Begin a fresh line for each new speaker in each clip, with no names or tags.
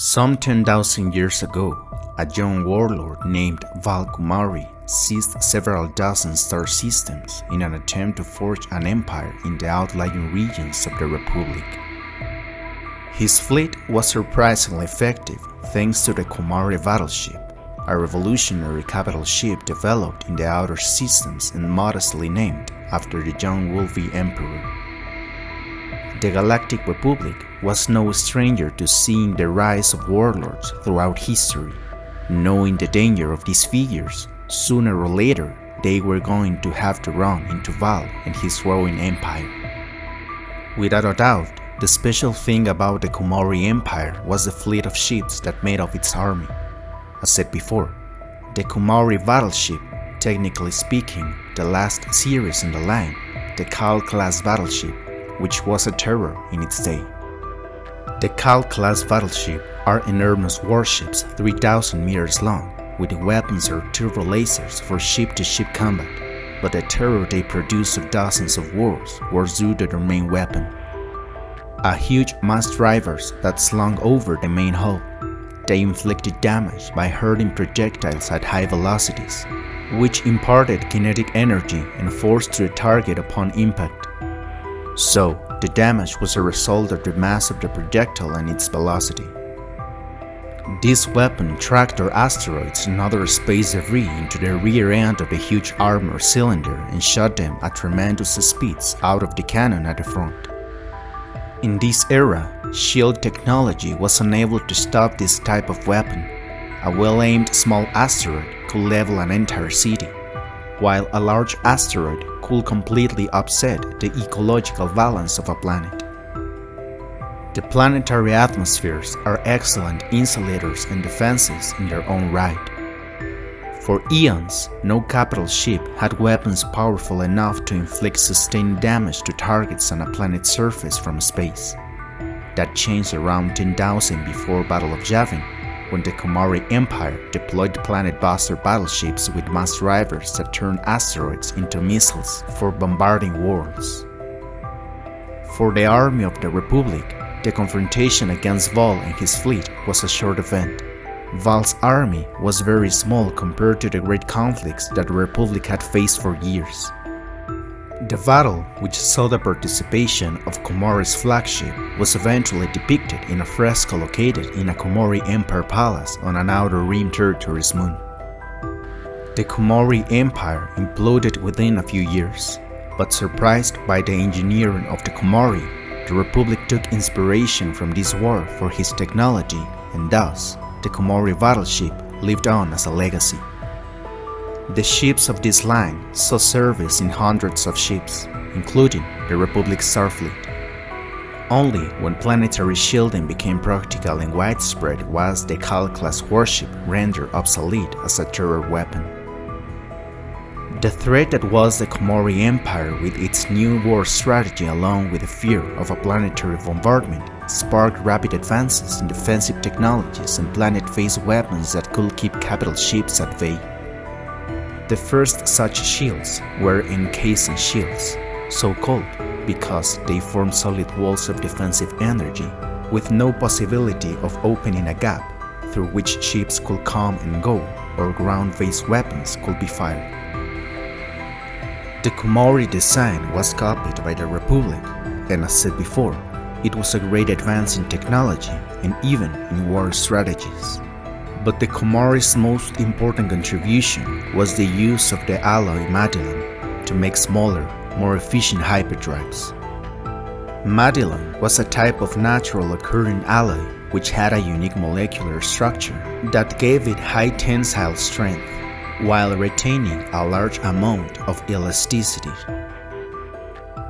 Some 10,000 years ago, a young warlord named Vall Kumauri seized several dozen star systems in an attempt to forge an empire in the outlying regions of the Republic. His fleet was surprisingly effective thanks to the Kumauri Battleship, a revolutionary capital ship developed in the outer systems and modestly named after the young woolly emperor. The Galactic Republic was no stranger to seeing the rise of warlords throughout history. Knowing the danger of these figures, sooner or later they were going to have to run into Vall and his growing empire. Without a doubt, the special thing about the Kumauri Empire was the fleet of ships that made up its army. As said before, the Kumauri Battleship, technically speaking the last series in the line, the Kal-class battleship, which was a terror in its day. The Kal-class battleship are enormous warships 3,000 meters long, with weapons or turbo lasers for ship-to-ship combat, but the terror they produced of dozens of wars was due to their main weapon. A huge mass drivers that slung over the main hull. They inflicted damage by hurling projectiles at high velocities, which imparted kinetic energy and force to the target upon impact. So, the damage was a result of the mass of the projectile and its velocity. This weapon tracked their asteroids and other space debris into the rear end of the huge armor cylinder and shot them at tremendous speeds out of the cannon at the front. In this era, shield technology was unable to stop this type of weapon. A well-aimed small asteroid could level an entire city, while a large asteroid could completely upset the ecological balance of a planet. The planetary atmospheres are excellent insulators and defenses in their own right. For eons, no capital ship had weapons powerful enough to inflict sustained damage to targets on a planet's surface from space. That changed around 10,000 before Battle of Yavin, when the Kumauri Empire deployed planet buster battleships with mass drivers that turned asteroids into missiles for bombarding worlds. For the army of the Republic, the confrontation against Vall and his fleet was a short event. Vall's army was very small compared to the great conflicts that the Republic had faced for years. The battle, which saw the participation of Kumauri's flagship, was eventually depicted in a fresco located in a Kumauri Empire palace on an outer rim territory's moon. The Kumauri Empire imploded within a few years, but surprised by the engineering of the Kumauri, the Republic took inspiration from this war for his technology, and thus, the Kumauri Battleship lived on as a legacy. The ships of this line saw service in hundreds of ships, including the Republic's Starfleet. Only when planetary shielding became practical and widespread was the Kal-class warship rendered obsolete as a terror weapon. The threat that was the Kumauri Empire with its new war strategy along with the fear of a planetary bombardment sparked rapid advances in defensive technologies and planet-phase weapons that could keep capital ships at bay. The first such shields were encasing shields, so called because they formed solid walls of defensive energy with no possibility of opening a gap through which ships could come and go or ground-based weapons could be fired. The Kumauri design was copied by the Republic, and as said before, it was a great advance in technology and even in war strategies. But the Kumauri's most important contribution was the use of the alloy Madilon to make smaller, more efficient hyperdrives. Madilon was a type of natural occurring alloy which had a unique molecular structure that gave it high tensile strength, while retaining a large amount of elasticity.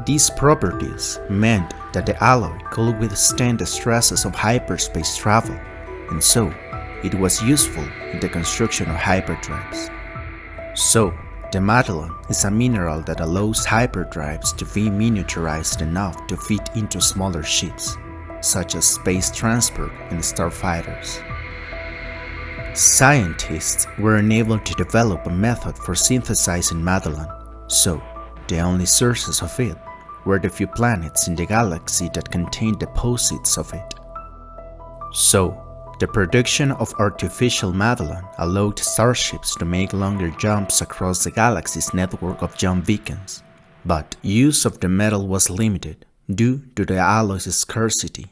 These properties meant that the alloy could withstand the stresses of hyperspace travel, and so it was useful in the construction of hyperdrives. So, the Madilon is a mineral that allows hyperdrives to be miniaturized enough to fit into smaller ships, such as space transport and starfighters. Scientists were enabled to develop a method for synthesizing Madilon, so the only sources of it were the few planets in the galaxy that contained deposits of it. So, The production of artificial Madilon allowed starships to make longer jumps across the galaxy's network of jump beacons, but use of the metal was limited due to the alloy's scarcity.